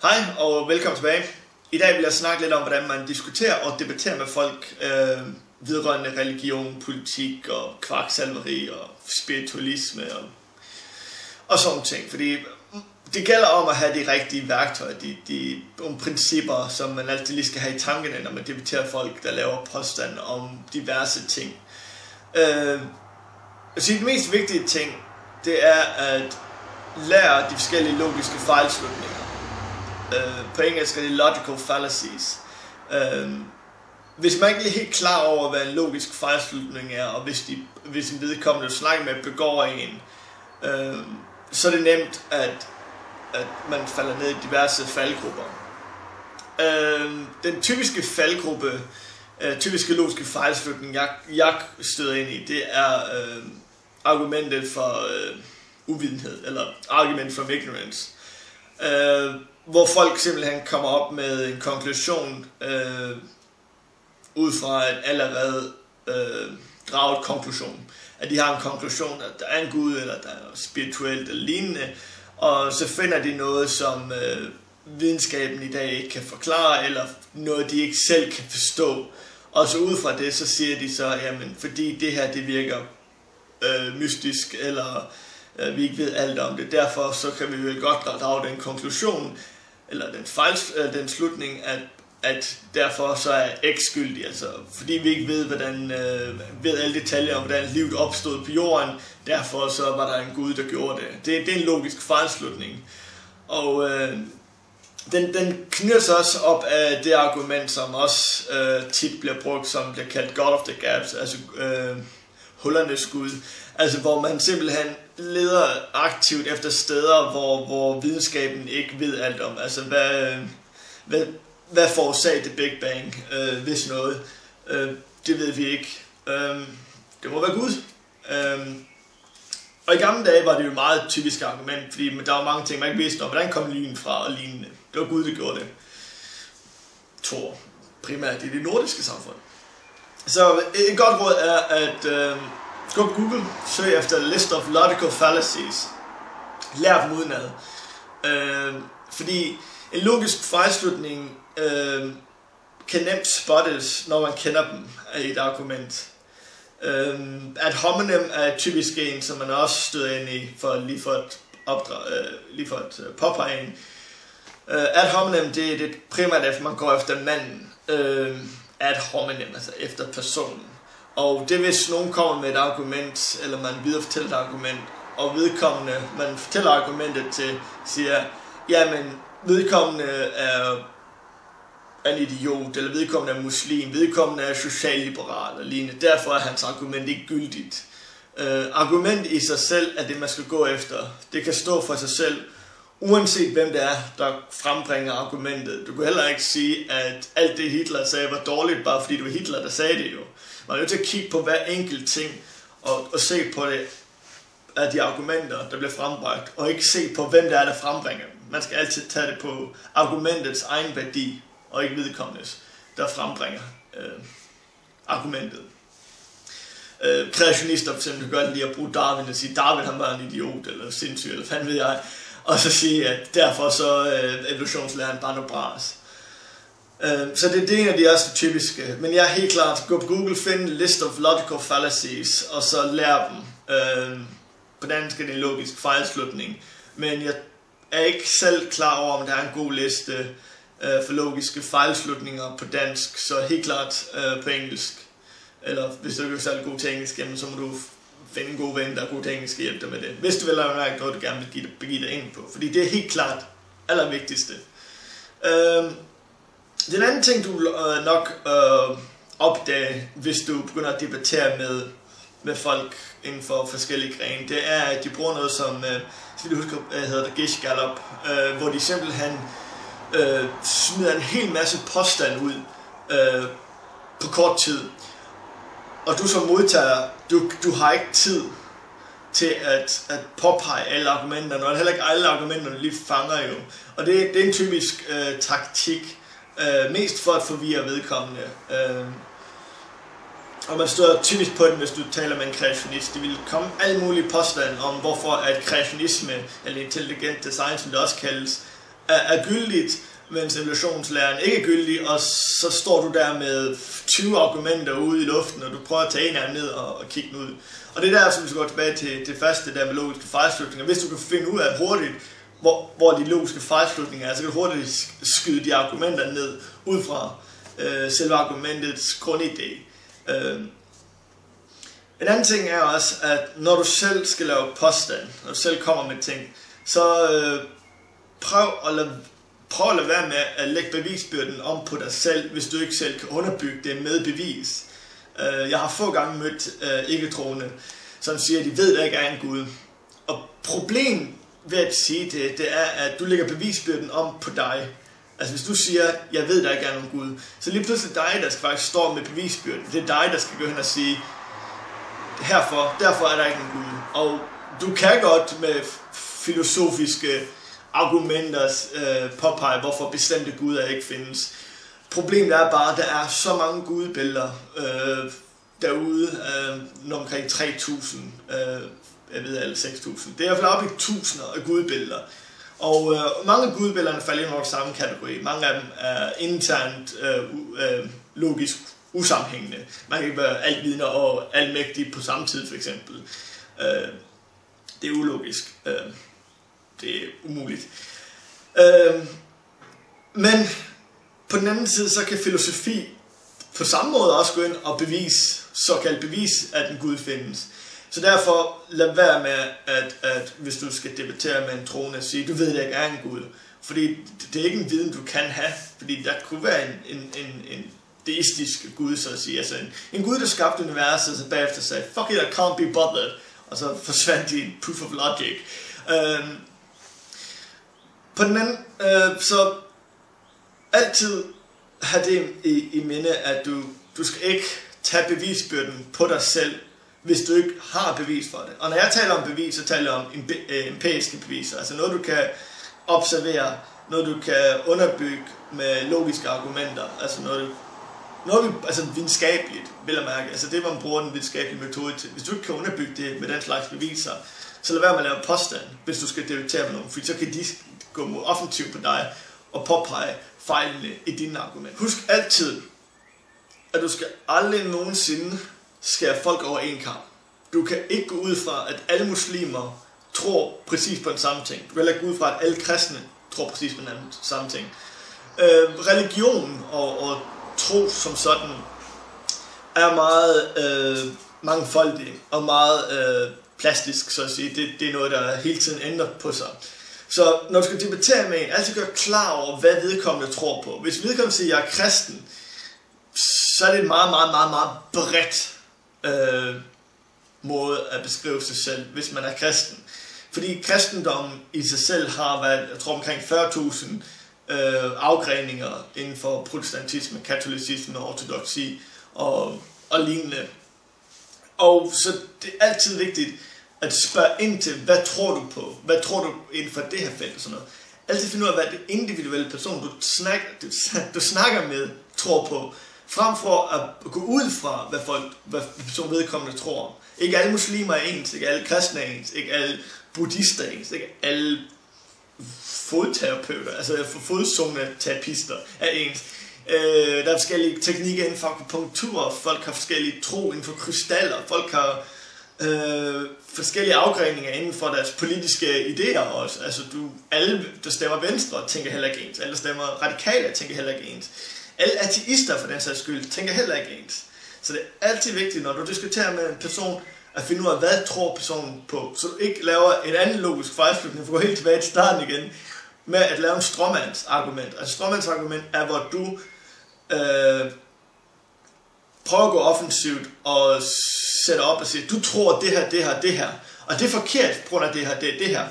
Hej og velkommen tilbage. I dag vil jeg snakke lidt om, hvordan man diskuterer og debatterer med folk vedrørende religion, politik og kvaksalveri og spiritualisme og sådan ting. Fordi det gælder om at have de rigtige værktøjer, de principper, som man altid lige skal have i tankerne, når man debatterer folk, der laver påstand om diverse ting. Den mest vigtige ting, det er at lære de forskellige logiske fejlslutninger. På engelsk er det logical fallacies. Hvis man ikke er helt klar over, hvad en logisk fejlslutning er, og hvis en vedkommende, du snakker med, begår en, så er det nemt, at man falder ned i diverse faldgrupper. Den typiske faldgruppe, typiske logiske fejlslutning, jeg støder ind i, det er argumentet for uvidenhed, eller argument from ignorance. Hvor folk simpelthen kommer op med en konklusion ud fra en allerede draget konklusion. At de har en konklusion, at der er en Gud, eller der er spirituelt eller lignende, og så finder de noget, som videnskaben i dag ikke kan forklare, eller noget, de ikke selv kan forstå. Og så ud fra det, så siger de så, jamen, fordi det her, det virker mystisk, eller vi ikke ved alt om det. Derfor så kan vi jo godt drage den konklusion, eller den slutning, at derfor så er X skyldig. Altså, fordi vi ikke ved, ved alle detaljer om, hvordan livet opstod på jorden, derfor så var der en Gud, der gjorde det. Det er en logisk fejlslutning. Og den knytter sig også op af det argument, som også tit bliver brugt, som bliver kaldt God of the Gaps, altså hullernes Gud. Altså hvor man simpelthen leder aktivt efter steder, hvor videnskaben ikke ved alt om. Altså hvad forårsagde det Big Bang, hvis noget. Det ved vi ikke. Det må være Gud. Og i gamle dage var det jo et meget typisk argument, fordi der var mange ting, man ikke vidste om. Hvordan kom lyden fra og lignende. Det var Gud, der gjorde det. Tror primært i det nordiske samfund. Så et godt råd er at gå på Google, søg efter list of logical fallacies. Lær dem udenad. Fordi en logisk fejlslutning kan nemt spottes, når man kender dem af et argument. Ad hominem er typisk en, som man også støder ind i, lige for at påpege en. Ad hominem, det er primært efter, man går efter manden. Ad hominem, altså efter personen. Og det hvis nogen kommer med et argument, eller man videre fortæller et argument, og vedkommende, man fortæller argumentet til, siger, jamen, vedkommende er en idiot, eller vedkommende er muslim, vedkommende er socialliberal, og lignende. Derfor er hans argument ikke gyldigt. Argument i sig selv er det, man skal gå efter. Det kan stå for sig selv, uanset hvem det er, der frembringer argumentet. Du kan heller ikke sige, at alt det Hitler sagde var dårligt, bare fordi det var Hitler, der sagde det jo. Man er nødt til at kigge på hver enkelt ting, og se på det af de argumenter, der bliver frembragt, og ikke se på, hvem det er, der frembringer dem. Man skal altid tage det på argumentets egen værdi, og ikke vedkommendes, der frembringer argumentet. Kreationister for eksempel kan godt lide at bruge Darwin og sige, Darwin han var en idiot, eller sindssyg, eller fanden ved jeg, og så sige, at derfor så evolutionslæren bare noget bras. Så det er en af de også typiske. Men jeg er helt klart, gå på Google, find list of logical fallacies, og så lær dem. På dansk er det en logisk fejlslutning. Men jeg er ikke selv klar over, om der er en god liste for logiske fejlslutninger på dansk. Så helt klart på engelsk. Eller hvis du ikke er særlig god til engelsk, så må du finde en god ven, der er god til engelsk, og hjælpe dig med det. Hvis du vil lade mærke noget, du gerne vil begive dig ind på. Fordi det er helt klart allervigtigste. Den anden ting, du nok opdage, hvis du begynder at debattere med folk inden for forskellige grene, det er, at de bruger noget som, så du husker, hedder det Gish Gallop, hvor de simpelthen smider en hel masse påstand ud på kort tid. Og du som modtager, du har ikke tid til at påpege alle argumenterne, og heller ikke alle argumenterne lige fanger jo. Og det er en typisk taktik, mest for at forvirre vedkommende. Og man støder typisk på den, hvis du taler med en kreationist. Det vil komme alle mulige påstande om, hvorfor at kreationisme, eller intelligent design, som det også kaldes, er gyldigt, mens evolutionslæren ikke er gyldig, og så står du der med 20 argumenter ude i luften, og du prøver at tage en af dem ned og kigge den ud. Og det er der, som vi skal gå tilbage til det første der med logiske fejlslutninger. Hvis du kan finde ud af hurtigt, hvor de logiske fejlslutninger er, så kan du hurtigt skyde de argumenter ned ud fra selve argumentets grundidé. En anden ting er også, at når du selv skal lave påstand, når du selv kommer med ting, så prøv at lade være med at lægge bevisbyrden om på dig selv, hvis du ikke selv kan underbygge det med bevis. Jeg har få gange mødt ikke-troende, som siger, at de ved, at der ikke er en Gud. Og problemet ved at sige det er, at du lægger bevisbyrden om på dig. Altså hvis du siger, jeg ved, der ikke er nogen Gud, så lige pludselig dig, der skal faktisk stå med bevisbyrden. Det er dig, der skal gå hen og sige, derfor er der ikke en Gud. Og du kan godt med filosofiske argumenter påpege, hvorfor bestemte guder ikke findes. Problemet er bare, at der er så mange gudebilleder derude, omkring 3.000, jeg ved alle 6.000. Det er i hvert fald oppe i tusinder af gudebilleder. Og mange af gudebillederne falder ind over samme kategori. Mange af dem er internt logisk usammenhængende. Man kan ikke være altvidende og almægtig på samme tid, for eksempel. Det er ulogisk. Det er umuligt. Men på den anden side, så kan filosofi på samme måde også gå ind og såkaldt bevise, at en Gud findes. Så derfor lad være med, at hvis du skal debattere med en troende, at sige, du ved, at der ikke er en Gud. Fordi det er ikke en viden, du kan have. Fordi der kunne være en deistisk Gud, så at sige. Altså en Gud, der skabte universet, og så bagefter sagde, fuck it, I can't be bothered. Og så forsvandt i proof of logic. På den anden, så altid have det i minde, at du skal ikke tage bevisbyrden på dig selv, hvis du ikke har bevis for det. Og når jeg taler om bevis, så taler jeg om empiriske beviser. Altså noget, du kan observere, noget, du kan underbygge med logiske argumenter. Altså altså videnskabeligt, vil jeg mærke. Altså det, man bruger den videnskabelige metode til. Hvis du ikke kan underbygge det med den slags beviser, så lad være med at lave påstand, hvis du skal debattere med nogen. For så kan de gå offensivt på dig og påpege fejlene i dine argumenter. Husk altid, at du skal aldrig nogensinde skære folk over en kamp. Du kan ikke gå ud fra, at alle muslimer tror præcis på den samme ting. Du kan heller ikke gå ud fra, at alle kristne tror præcis på den samme ting. Religion og tro som sådan er meget mangfoldig og meget plastisk, så at sige. Det er noget, der hele tiden ændrer på sig. Så når du skal debattere med en, altid gør klar over, hvad vedkommende tror på. Hvis vedkommende siger, at jeg er kristen, så er det en meget, meget, meget, meget bredt måde at beskrive sig selv, hvis man er kristen. Fordi kristendommen i sig selv har været, jeg tror, omkring 40.000 afgreninger inden for protestantisme, katolicisme, ortodoksi og lignende. Og så det er altid vigtigt at spørge ind til, hvad tror du på? Hvad tror du inden for det her felt og sådan noget? Altid finde ud af, hvad det individuelle person, du snakker med, tror på, frem for at gå ud fra, hvad person vedkommende tror. Ikke alle muslimer er ens, ikke alle kristne er ens, ikke alle buddhister er ens, ikke alle fodterapeuter, altså fodsoneterapister er ens. Der er forskellige teknikker inden for akupunktur, folk har forskellige tro inden for krystaller, folk har forskellige afgreninger inden for deres politiske idéer også. Altså alle, der stemmer venstre, tænker heller ikke ens. Alle, der stemmer radikale, tænker heller ikke ens. Alle ateister for den sags skyld, tænker heller ikke ens. Så det er altid vigtigt, når du diskuterer med en person, at finde ud af, hvad tror personen på. Så du ikke laver et andet logisk fejlslutning, for at gå helt tilbage til starten igen, med at lave en stråmandsargument. Altså stråmandsargument er, hvor du prøver at gå offensivt og sætter op og siger, du tror det her, og det er forkert på grund af det her.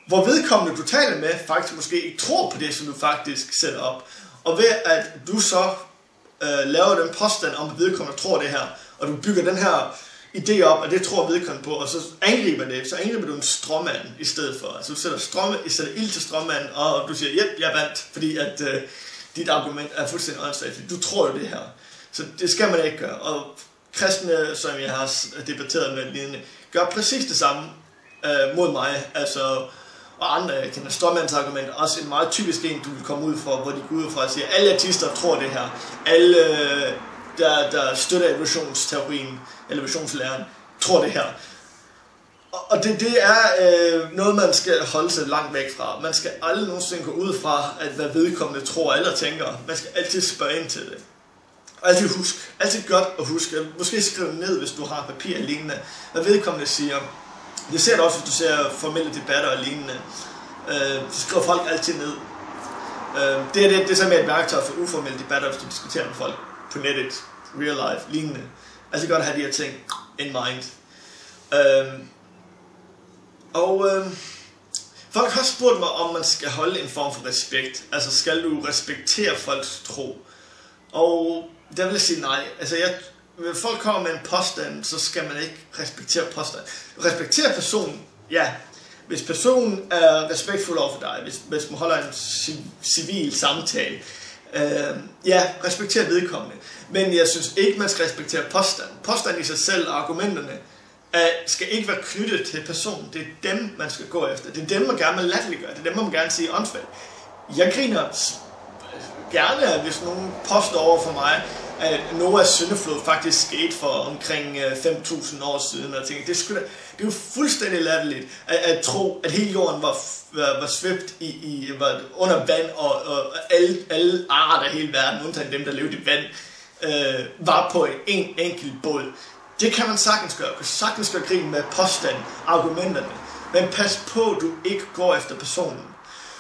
Hvor vedkommende, du taler med, faktisk måske ikke tror på det, som du faktisk sætter op. Og ved at du så laver den påstand om, at vedkommende tror det her, og du bygger den her idé op, at det tror vedkommende på, og så angriber du en stråmand i stedet for. Altså du sætter ild til stråmanden, og du siger, jep, jeg vandt, fordi at dit argument er fuldstændig åndssvagt, fordi du tror jo det her. Så det skal man ikke gøre. Og kristne, som jeg har debatteret med lignende, gør præcis det samme mod mig. Altså og andre, jeg kender stråmandsargument, også en meget typisk en, du vil komme ud for, hvor de går ud fra og siger, alle artister tror det her, alle der støtter evolutionsteorien, evolutionslæren, tror det her. Og det er noget, man skal holde sig langt væk fra. Man skal aldrig nogensinde gå ud fra, at hvad vedkommende tror eller tænker. Man skal altid spørge ind til det. Og altid godt at huske, måske skrive ned, hvis du har papir og lignende, hvad vedkommende siger. Det ser du også, hvis du ser formelle debatter og lignende. De skriver folk altid ned. Det er simpelthen et værktøj for uformelle debatter, hvis du diskuterer med folk på nettet, real life, lignende. Altid godt at have de her ting in mind. Folk har spurgt mig, om man skal holde en form for respekt. Altså, skal du respektere folks tro? Og der vil jeg sige nej. Altså, hvis folk kommer med en påstand, så skal man ikke respektere påstand. Respektere personen, ja. Hvis personen er respektfuld over for dig, hvis man holder en civil samtale, ja, respektere vedkommende. Men jeg synes ikke, man skal respektere påstand. Påstand i sig selv, argumenterne, skal ikke være knyttet til personen. Det er dem, man skal gå efter. Det er dem, man gerne vil latterliggøre. Det er dem, man gerne sige åndssvagt. Jeg griner gerne, hvis nogen påstår over for mig, at Noahs syndeflod faktisk skete for omkring 5.000 år siden. Og jeg tænker, det er jo fuldstændig latterligt at tro, at hele jorden var svøbt var under vand, og alle arter af hele verden, undtagen dem, der levede i vand, var på en enkelt båd. Det kan man sagtens gøre. Man kan sagtens gøre grin med påstand, argumenterne. Men pas på, at du ikke går efter personen.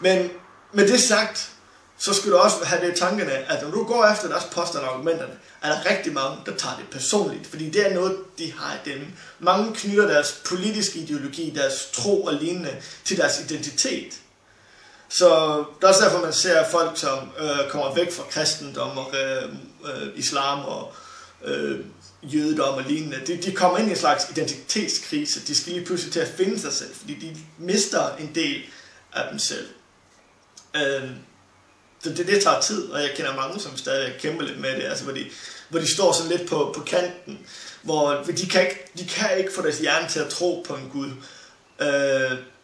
Men med det sagt, så skal du også have det i tankerne, at når du går efter deres påstand og argumenterne, er der rigtig mange, der tager det personligt. Fordi det er noget, de har i dem. Mange knytter deres politiske ideologi, deres tro og lignende til deres identitet. Så det er også derfor, man ser folk, som kommer væk fra kristendom og islam og jødedom og lignende. De kommer ind i en slags identitetskrise. De skal lige pludselig til at finde sig selv, fordi de mister en del af dem selv. Så det tager tid, og jeg kender mange, som stadig kæmper lidt med det, altså hvor de står sådan lidt på kanten, hvor de kan ikke få deres hjerne til at tro på en Gud.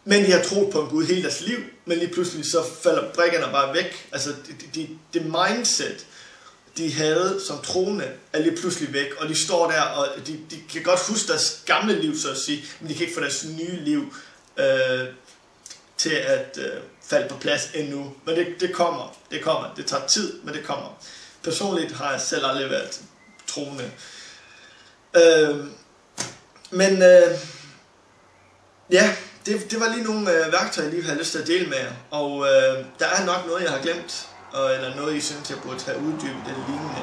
Men de har troet på en Gud hele deres liv, men lige pludselig så falder brikkerne bare væk. Altså det mindset, de havde som troende, er lige pludselig væk, og de står der, og de kan godt huske deres gamle liv, så at sige, men de kan ikke få deres nye liv til at falde på plads endnu. Men det kommer. Det tager tid, men det kommer. Personligt har jeg selv aldrig været troende. Ja, det var lige nogle værktøjer, jeg lige havde lyst til at dele med jer. Og der er nok noget, jeg har glemt, eller noget, I synes, jeg burde have uddybet eller lignende.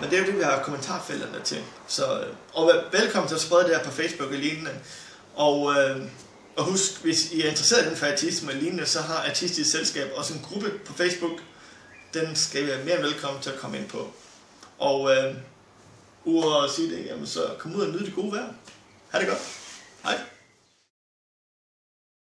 Men det er jo det, vi har kommentarfelterne til. Og velkommen til at sprede det her på Facebook og lignende. Og husk, hvis I er interesseret i den for artisme og lignende, så har Artistisk Selskab også en gruppe på Facebook. Den skal I være mere velkommen til at komme ind på. Og udover at sige det, jamen, så kom ud og nyde det gode vejr. Ha' det godt. Hej.